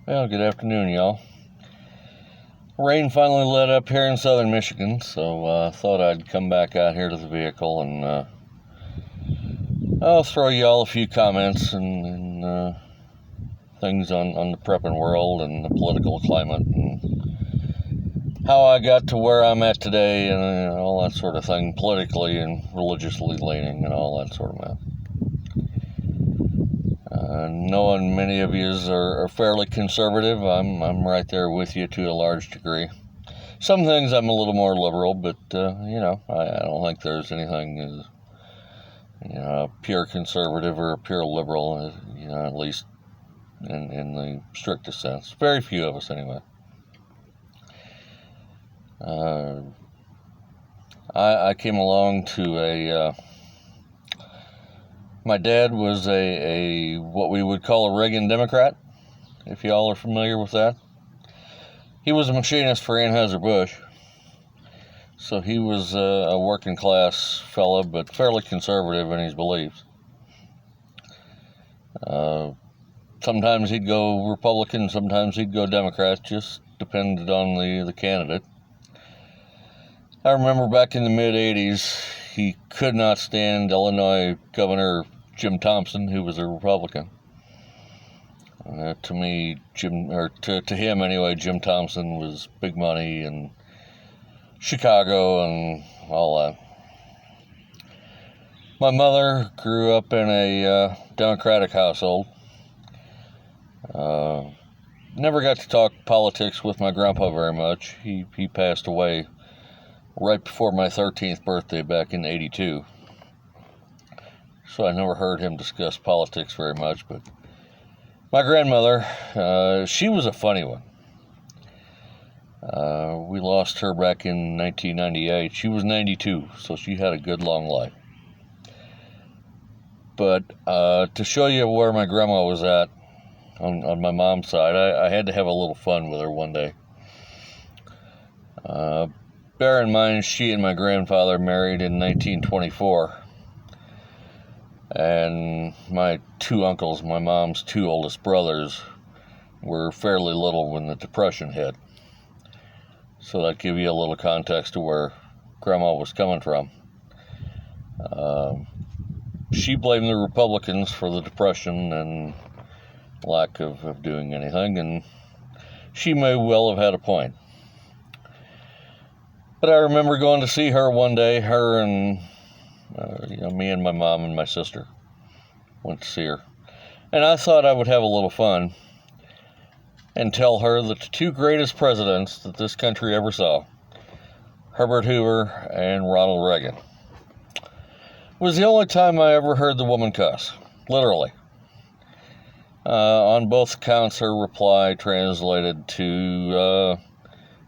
Well, good afternoon, y'all. Rain finally let up here in southern Michigan, so thought I'd come back out here to the vehicle and I'll throw y'all a few comments and things on the prepping world and the political climate and how I got to where I'm at today and all that sort of thing, politically and religiously leaning and all that sort of mess. Knowing many of you are fairly conservative, I'm right there with you to a large degree. Some things I'm a little more liberal, but I don't think there's anything as pure conservative or a pure liberal, at least in the strictest sense. Very few of us, anyway. I came along to my dad was a what we would call a Reagan Democrat, if y'all are familiar with that. He was a machinist for Anheuser-Busch, so he was a working class fella, but fairly conservative in his beliefs. Sometimes he'd go Republican, sometimes he'd go Democrat, just depended on the candidate. I remember back in the mid-'80s, he could not stand Illinois Governor Jim Thompson, who was a Republican. To him anyway, Jim Thompson was big money and Chicago and all that. My mother grew up in a Democratic household. Never got to talk politics with my grandpa very much. He passed away right before my 13th birthday back in '82. So I never heard him discuss politics very much, but my grandmother, she was a funny one. We lost her back in 1998. She was 92, so she had a good long life. But to show you where my grandma was at on my mom's side, I had to have a little fun with her one day. Bear in mind, she and my grandfather married in 1924. And my two uncles, my mom's two oldest brothers, were fairly little when the Depression hit. So that gives you a little context to where Grandma was coming from. She blamed the Republicans for the Depression and lack of doing anything, and she may well have had a point. But I remember going to see her one day, her and me and my mom and my sister went to see her. And I thought I would have a little fun and tell her that the two greatest presidents that this country ever saw, Herbert Hoover and Ronald Reagan, was the only time I ever heard the woman cuss, literally. On both accounts, her reply translated to,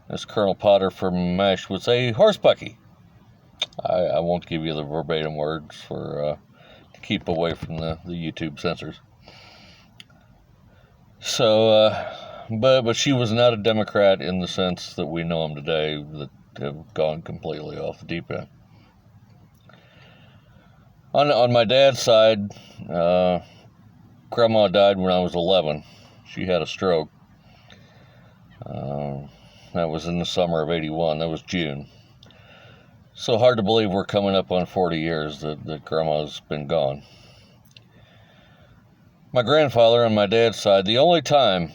as Colonel Potter from MASH would say, horsepucky. I won't give you the verbatim words to keep away from the YouTube censors. So, but she was not a Democrat in the sense that we know them today, that have gone completely off the deep end. On my dad's side, Grandma died when I was 11. She had a stroke. That was in the summer of '81. That was June. So hard to believe we're coming up on 40 years that Grandma's been gone. My grandfather on my dad's side, the only time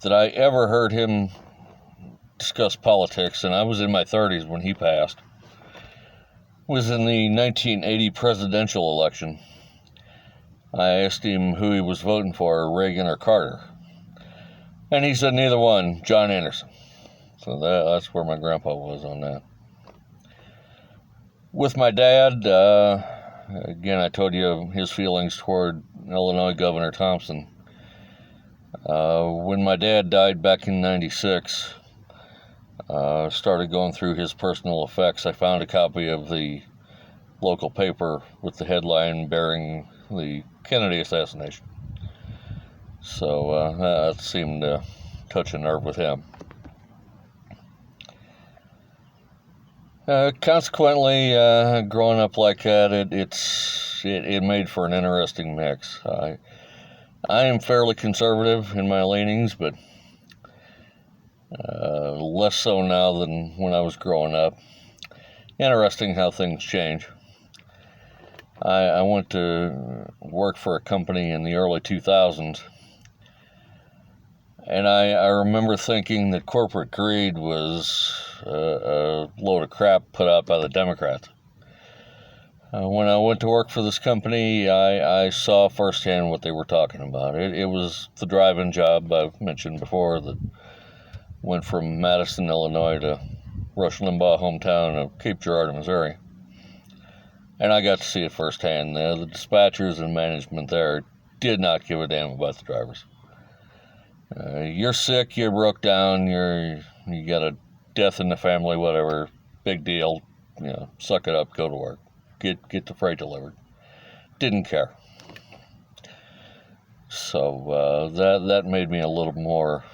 that I ever heard him discuss politics, and I was in my 30s when he passed, was in the 1980 presidential election. I asked him who he was voting for, Reagan or Carter. And he said neither one, John Anderson. So that's where my grandpa was on that. With my dad, again, I told you his feelings toward Illinois Governor Thompson. When my dad died back in '96, started going through his personal effects, I found a copy of the local paper with the headline bearing the Kennedy assassination. So that seemed to touch a nerve with him. Consequently, growing up like that, it made for an interesting mix. I am fairly conservative in my leanings, but less so now than when I was growing up. Interesting how things change. I went to work for a company in the early 2000s, and I remember thinking that corporate greed was a load of crap put out by the Democrats. When I went to work for this company, I saw firsthand what they were talking about. It was the drive-in job I've mentioned before that went from Madison, Illinois to Rush Limbaugh hometown of Cape Girardeau, Missouri. And I got to see it firsthand. The dispatchers and management there did not give a damn about the drivers. You're sick, you're broke down, you got a death in the family, whatever, big deal, suck it up, go to work, get the freight delivered. Didn't care. So that made me a little more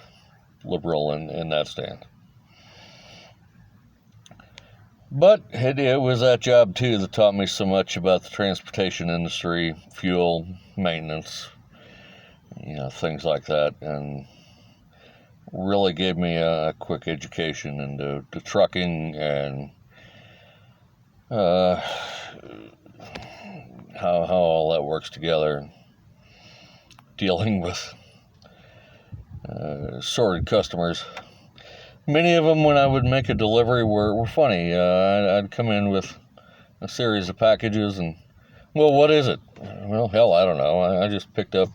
liberal in that stand. But it was that job too that taught me so much about the transportation industry, fuel, maintenance, things like that, and really gave me a quick education into trucking and how all that works together, dealing with sordid customers. Many of them, when I would make a delivery, were funny. I'd come in with a series of packages and, well, what is it? Well, hell, I don't know. I just picked up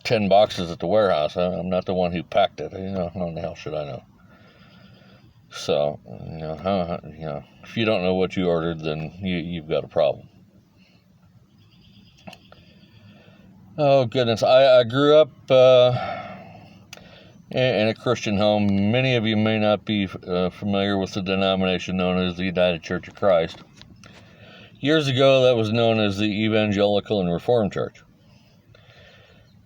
10 boxes at the warehouse. I'm not the one who packed it. How the hell should I know? So, if you don't know what you ordered, then you've got a problem. Oh, goodness. I grew up in a Christian home. Many of you may not be familiar with the denomination known as the United Church of Christ. Years ago, that was known as the Evangelical and Reformed Church.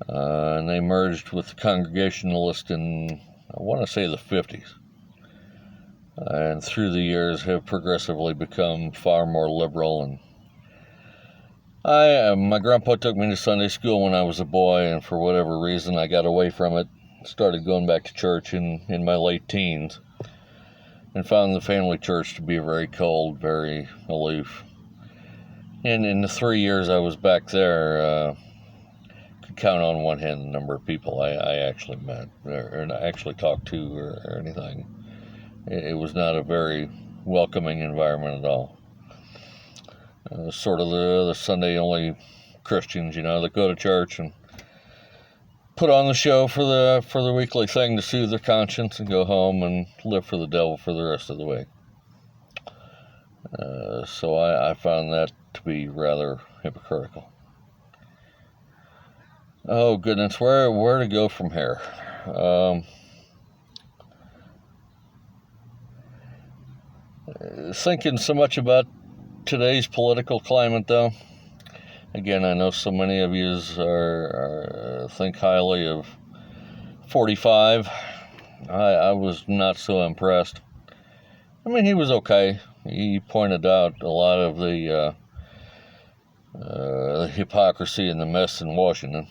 And they merged with the Congregationalist in, I want to say, the 50s. And through the years have progressively become far more liberal. And my grandpa took me to Sunday school when I was a boy, and for whatever reason, I got away from it. Started going back to church in my late teens, and found the family church to be very cold, very aloof. And in the 3 years I was back there, could count on one hand the number of people I actually met or actually talked to or anything. It was not a very welcoming environment at all. Sort of the Sunday-only Christians, that go to church and put on the show for the weekly thing to soothe their conscience and go home and live for the devil for the rest of the week. So I found that to be rather hypocritical. Oh goodness, where to go from here? Thinking so much about today's political climate, though. Again, I know so many of you think highly of 45. I was not so impressed. I mean, he was okay. He pointed out a lot of the hypocrisy and the mess in Washington.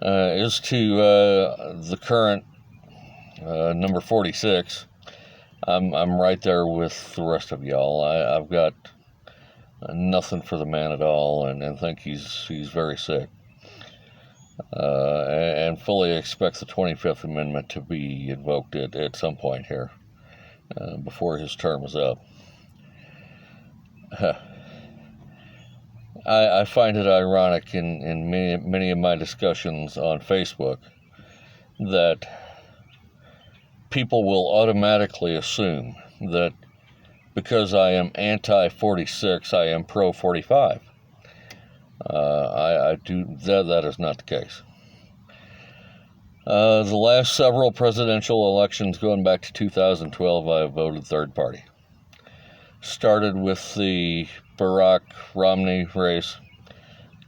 As to the current number 46, I'm right there with the rest of y'all. I've got nothing for the man at all, and think he's very sick. And fully expect the 25th Amendment to be invoked at some point here before his term is up. I find it ironic in many of my discussions on Facebook that people will automatically assume that because I am anti-46, I am pro-45. I do that is not the case. The last several presidential elections going back to 2012, I voted third party. Started with the Barack-Romney race.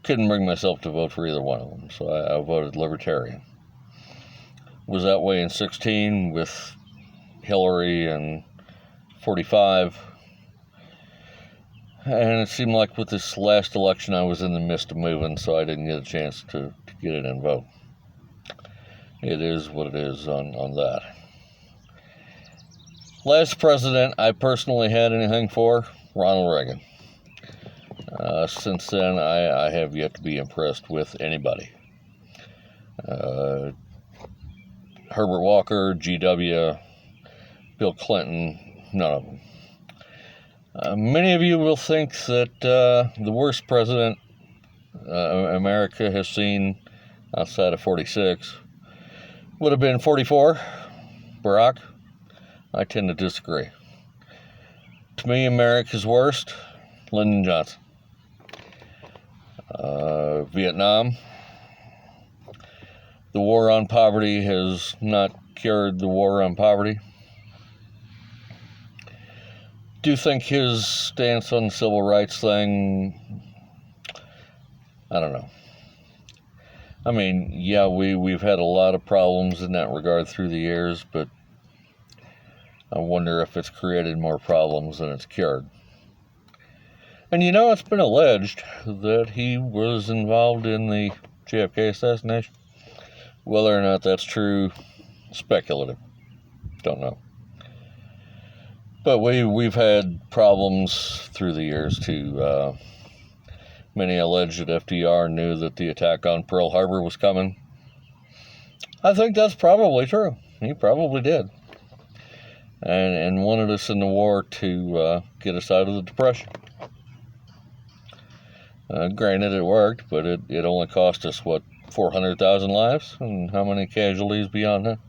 Couldn't bring myself to vote for either one of them, so I voted Libertarian. Was that way in 16 with Hillary and 45. And it seemed like with this last election I was in the midst of moving, so I didn't get a chance to get it and vote. It is what it is on that. Last president I personally had anything for, Ronald Reagan. Since then, I have yet to be impressed with anybody. Herbert Walker, G.W., Bill Clinton, none of them. Many of you will think that the worst president America has seen outside of 46 would have been 44, Barack. I tend to disagree. To me, America's worst, Lyndon Johnson. Vietnam. The war on poverty has not cured the war on poverty. Do you think his stance on the civil rights thing, I don't know. I mean, yeah, we've had a lot of problems in that regard through the years, but I wonder if it's created more problems than it's cured. And you know, it's been alleged that he was involved in the JFK assassination. Whether or not that's true, speculative. Don't know. But we've had problems through the years too. Many allege that FDR knew that the attack on Pearl Harbor was coming. I think that's probably true. He probably did. And wanted us in the war to get us out of the Depression. Granted, it worked, but it only cost us, 400,000 lives? And how many casualties beyond that?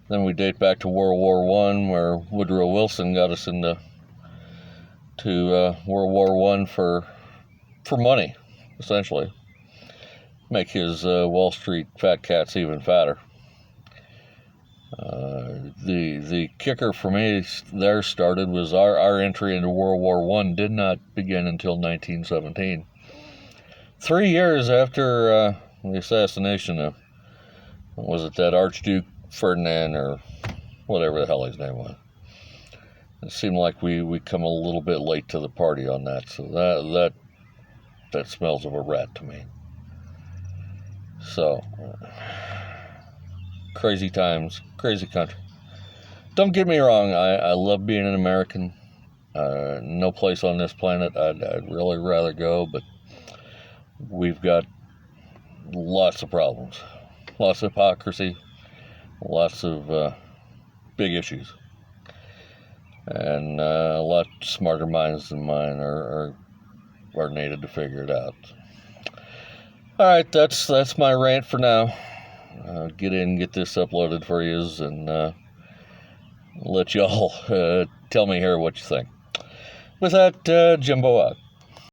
Then we date back to World War I, where Woodrow Wilson got us into World War I for money, essentially. Make his Wall Street fat cats even fatter. The kicker for me there started was our entry into World War I did not begin until 1917. 3 years after the assassination of, was it that Archduke Ferdinand or whatever the hell his name was. It seemed like we come a little bit late to the party on that, so that smells of a rat to me. So, crazy times, crazy country. Don't get me wrong, I love being an American. No place on this planet I'd really rather go, but we've got lots of problems, lots of hypocrisy, lots of big issues, and a lot smarter minds than mine are needed to figure it out. All right, that's my rant for now. Get in, get this uploaded for you, and let y'all tell me here what you think. With that, Jimbo out.